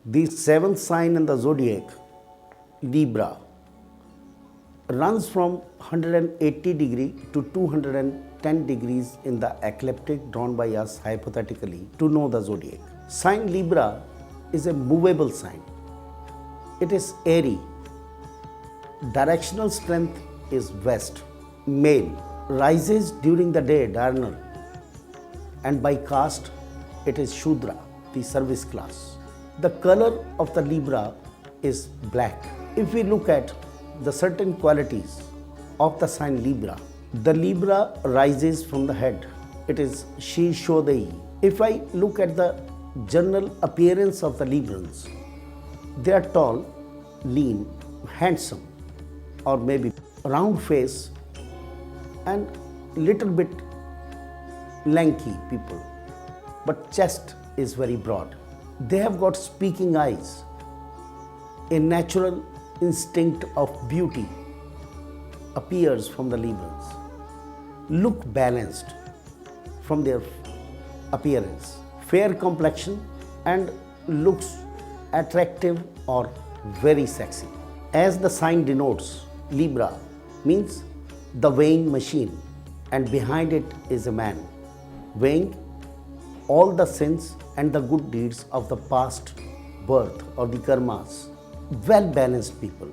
The seventh sign in the zodiac, Libra, runs from 180 degree to 210 degrees in the ecliptic drawn by us hypothetically to know the zodiac. Sign Libra is a movable sign. It is airy. Directional strength is west. Male. Rises during the day diurnal, and by caste it is Shudra, the service class. The color of the Libra is black. If we look at the certain qualities of the sign Libra, the Libra rises from the head. It is Shishodai. If I look at the general appearance of the Librans, they are tall, lean, handsome, or maybe round face and little bit lanky people, but chest is very broad. They have got speaking eyes. A natural instinct of beauty appears from the Librans. Look balanced from their appearance. Fair complexion and looks attractive or very sexy. As the sign denotes, Libra means the weighing machine, and behind it is a man weighing all the sins and the good deeds of the past birth or the karmas. Well balanced people,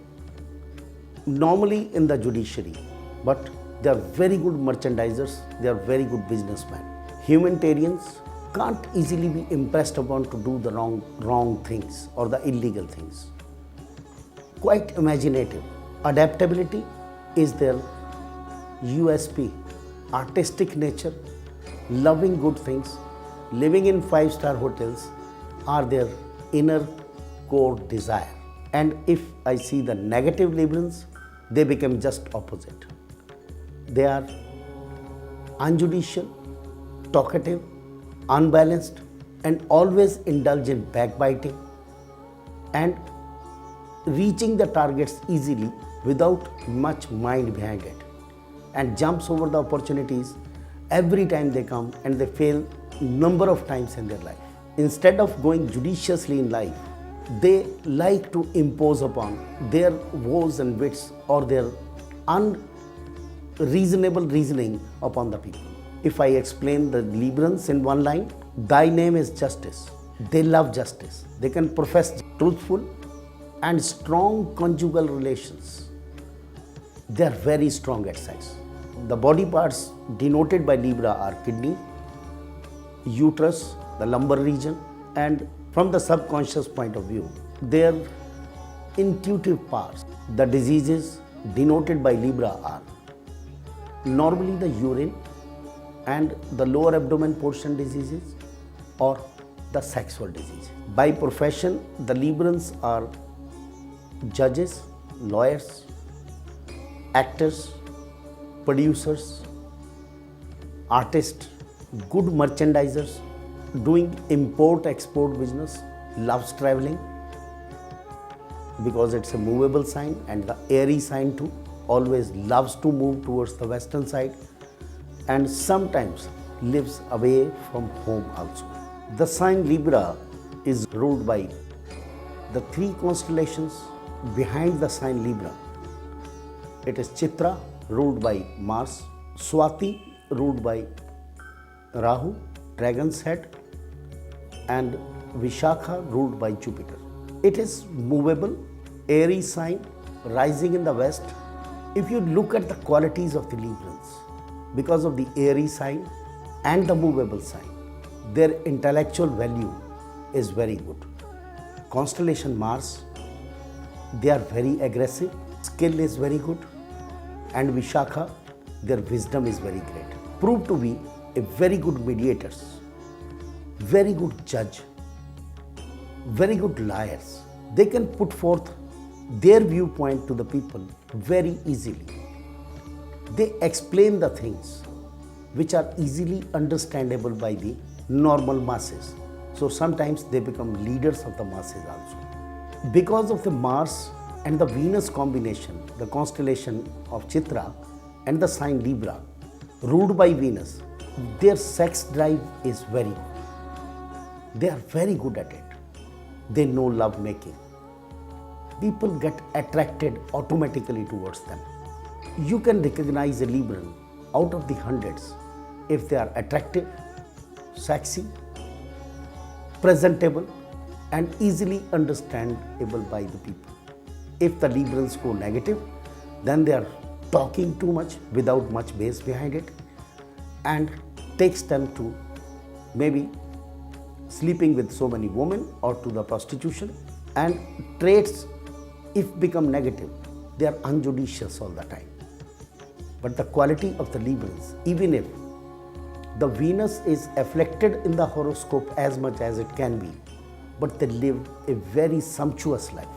normally in the judiciary, but they are very good merchandisers, they are very good businessmen. Humanitarians can't easily be impressed upon to do the wrong things or the illegal things. Quite imaginative. Adaptability is their USP. Artistic nature, loving good things, living in 5-star hotels are their inner core desire. And if I see the negative Librans, they become just opposite. They are unjudicial, talkative, unbalanced, and always indulge in backbiting and reaching the targets easily without much mind behind it, and jumps over the opportunities every time they come, and they fail number of times in their life. Instead of going judiciously in life, they like to impose upon their woes and wits or their unreasonable reasoning upon the people. If I explain the Librans in one line, thy name is justice. They love justice. They can profess truthful and strong conjugal relations. They are very strong at sex. The body parts denoted by Libra are kidney, uterus, the lumbar region, and from the subconscious point of view, their intuitive parts. The diseases denoted by Libra are normally the urine and the lower abdomen portion diseases or the sexual disease. By profession, the Librans are judges, lawyers, actors, producers, artists, good merchandisers, doing import-export business, loves traveling because it's a movable sign, and the airy sign too, always loves to move towards the western side and sometimes lives away from home also. The sign Libra is ruled by the 3 constellations behind the sign Libra. It is Chitra, ruled by Mars, Swati, ruled by Rahu, dragon's head, and Vishakha, ruled by Jupiter. It is movable, airy sign, rising in the west. If you look at the qualities of the Librans, because of the airy sign and the movable sign, their intellectual value is very good. Constellation Mars, they are very aggressive, skill is very good, and Vishakha, their wisdom is very great. Proved to be a very good mediators, very good judge, very good liars. They can put forth their viewpoint to the people very easily. They explain the things which are easily understandable by the normal masses. So sometimes they become leaders of the masses also. Because of the Mars and the Venus combination, the constellation of Chitra and the sign Libra, ruled by Venus, their sex drive is very good. They are very good at it. They know love making. People get attracted automatically towards them. You can recognize a Libran out of the hundreds if they are attractive, sexy, presentable, and easily understandable by the people. If the Librans go negative, then they are talking too much without much base behind it, and takes them to maybe sleeping with so many women or to the prostitution. And traits, if become negative, they are unjudicious all the time. But the quality of the Librans, even if the Venus is afflicted in the horoscope as much as it can be, but they live a very sumptuous life,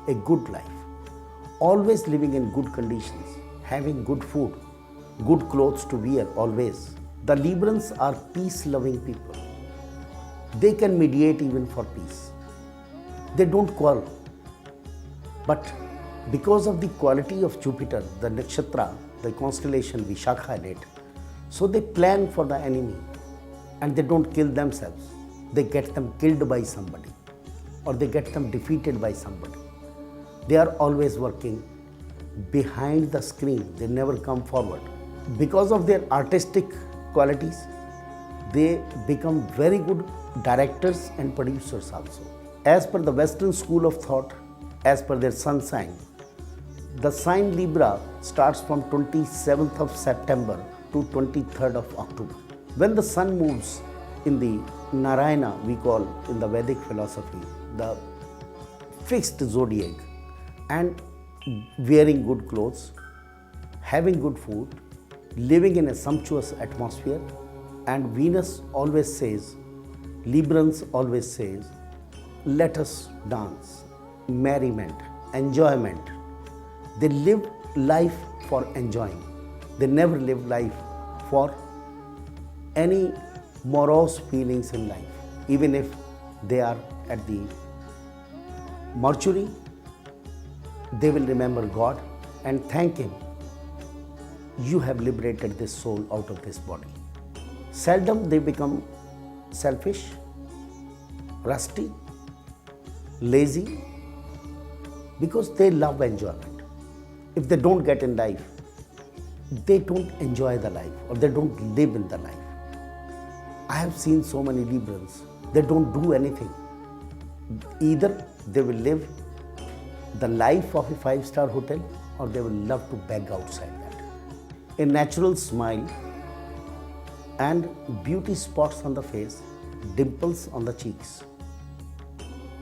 a good life, always living in good conditions, having good food, good clothes to wear always. The Librans are peace-loving people. They can mediate even for peace. They don't quarrel. But because of the quality of Jupiter, the nakshatra, the constellation Vishakha in it, so they plan for the enemy and they don't kill themselves. They get them killed by somebody or they get them defeated by somebody. They are always working behind the screen. They never come forward. Because of their artistic qualities, they become very good directors and producers also. As per the Western school of thought, as per their sun sign, the sign Libra starts from 27th of September to 23rd of October. When the sun moves in the Narayana, we call in the Vedic philosophy, the fixed zodiac, and wearing good clothes, having good food, living in a sumptuous atmosphere, and Venus always says, Librans always says, let us dance, merriment, enjoyment. They live life for enjoying. They never live life for any morose feelings in life. Even if they are at the mortuary, they will remember God and thank Him. You have liberated this soul out of this body. Seldom they become selfish, rusty, lazy, because they love enjoyment. If they don't get in life, they don't enjoy the life or they don't live in the life. I have seen so many Librans, they don't do anything. Either they will live the life of a five-star hotel or they will love to beg outside that. A natural smile and beauty spots on the face, dimples on the cheeks,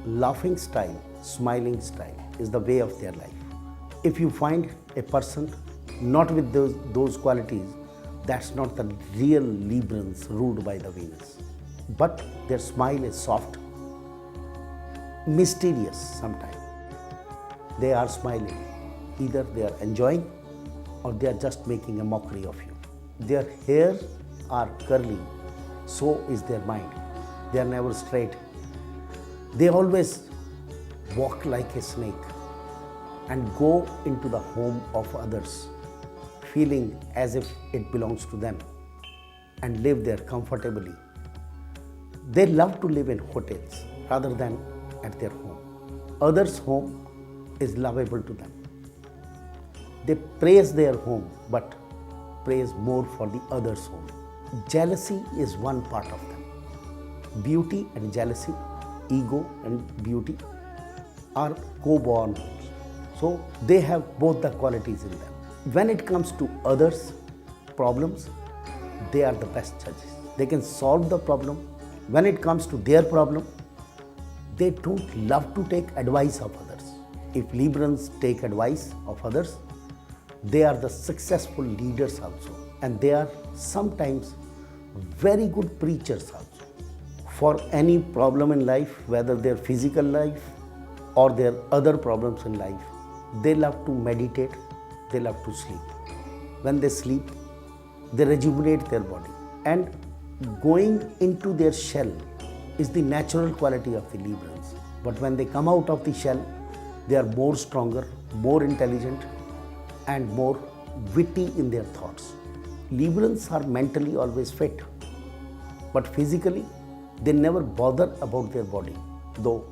laughing style, smiling style is the way of their life. If you find a person not with those qualities, that's not the real Librans ruled by the Venus. But their smile is soft, mysterious sometimes. They are smiling. Either they are enjoying or they are just making a mockery of you. Their hair are curly, so is their mind. They are never straight. They always walk like a snake and go into the home of others, feeling as if it belongs to them and live there comfortably. They love to live in hotels rather than at their home. Others' home is lovable to them. They praise their home but praise more for the other's home. Jealousy is one part of them. Beauty and jealousy, ego and beauty are co-born. So they have both the qualities in them. When it comes to others' problems, they are the best judges. They can solve the problem. When it comes to their problem, they don't love to take advice of others. If Librans take advice of others, they are the successful leaders also. And they are sometimes very good preachers also. For any problem in life, whether their physical life or their other problems in life, they love to meditate, they love to sleep. When they sleep, they rejuvenate their body. And going into their shell is the natural quality of the Librans. But when they come out of the shell, they are more stronger, more intelligent, and more witty in their thoughts. Librans are mentally always fit, but physically, they never bother about their body, though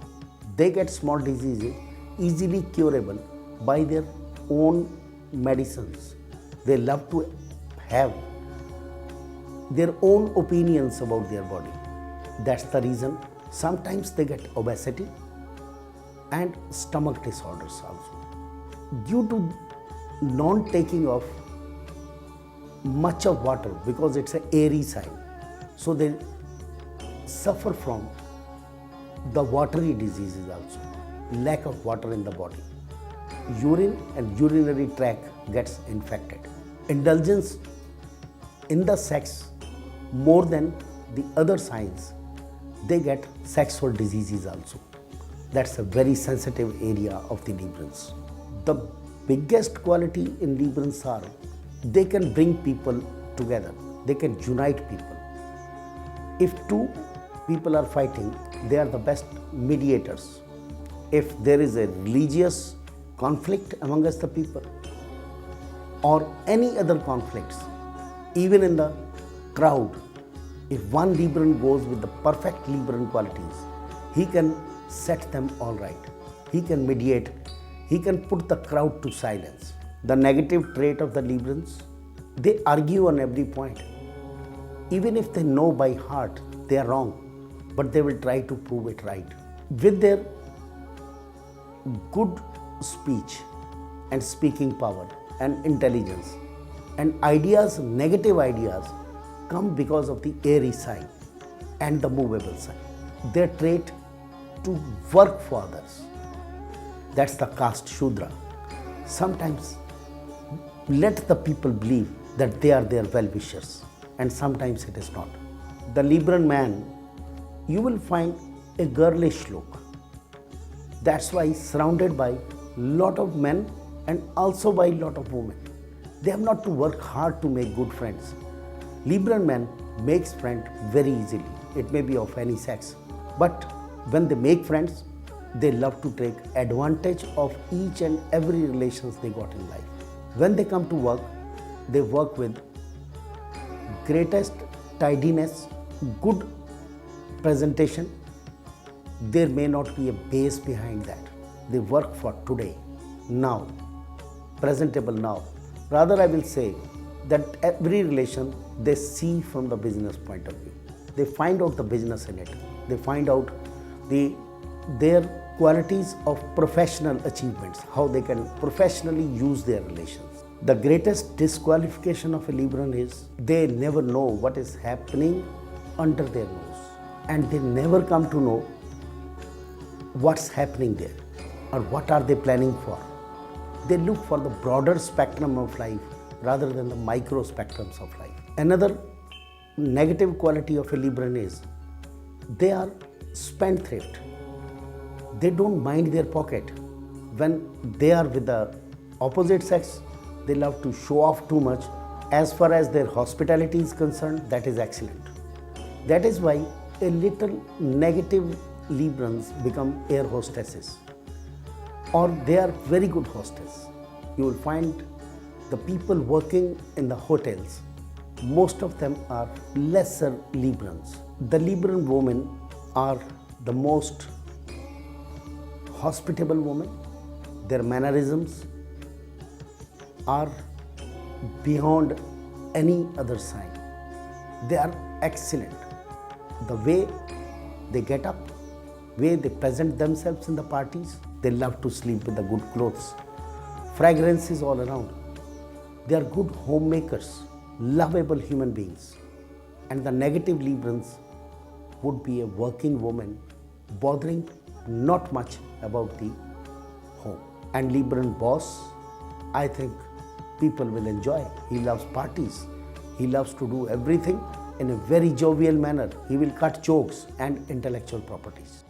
They get small diseases easily curable by their own medicines. They love to have their own opinions about their body. That's the reason sometimes they get obesity and stomach disorders also. Due to non-taking of much of water, because it's an airy sign, so they suffer from the watery diseases also, lack of water in the body. Urine and urinary tract gets infected. Indulgence in the sex more than the other signs, they get sexual diseases also. That's a very sensitive area of the Librans. The biggest quality in Librans are they can bring people together, they can unite people. If two people are fighting, they are the best mediators. If there is a religious conflict amongst the people or any other conflicts, even in the crowd, if one Libran goes with the perfect Libran qualities, he can set them all right. He can mediate. He can put the crowd to silence. The negative trait of the Librans, they argue on every point. Even if they know by heart they are wrong, but they will try to prove it right. With their good speech and speaking power and intelligence and ideas, negative ideas, come because of the airy sign and the movable sign. Their trait to work for others. That's the caste Shudra. Sometimes let the people believe that they are their well-wishers, and sometimes it is not. The Libran man, you will find a girlish look. That's why surrounded by lot of men and also by lot of women. They have not to work hard to make good friends. Libran man makes friends very easily. It may be of any sex. But when they make friends, they love to take advantage of each and every relations they got in life. When they come to work, they work with greatest tidiness, good presentation. There may not be a base behind that. They work for today, now, presentable now. Rather, I will say that every relation they see from the business point of view. They find out the business in it. They find out their qualities of professional achievements, how they can professionally use their relations. The greatest disqualification of a Libran is they never know what is happening under their nose, and they never come to know what's happening there or what are they planning for. They look for the broader spectrum of life rather than the micro spectrums of life. Another negative quality of a Libran is they are spendthrift. They don't mind their pocket. When they are with the opposite sex, they love to show off too much. As far as their hospitality is concerned, that is excellent. That is why a little negative Librans become air hostesses, or they are very good hostess. You will find the people working in the hotels, most of them are lesser Librans. The Libran women are the most hospitable women. Their mannerisms are beyond any other sign. They are excellent. The way they get up, way they present themselves in the parties, they love to sleep with the good clothes. Fragrance is all around. They are good homemakers, lovable human beings. And the negative Librans would be a working woman bothering not much about the home. And Libran boss, I think people will enjoy. He loves parties. He loves to do everything in a very jovial manner. He will cut jokes and intellectual properties.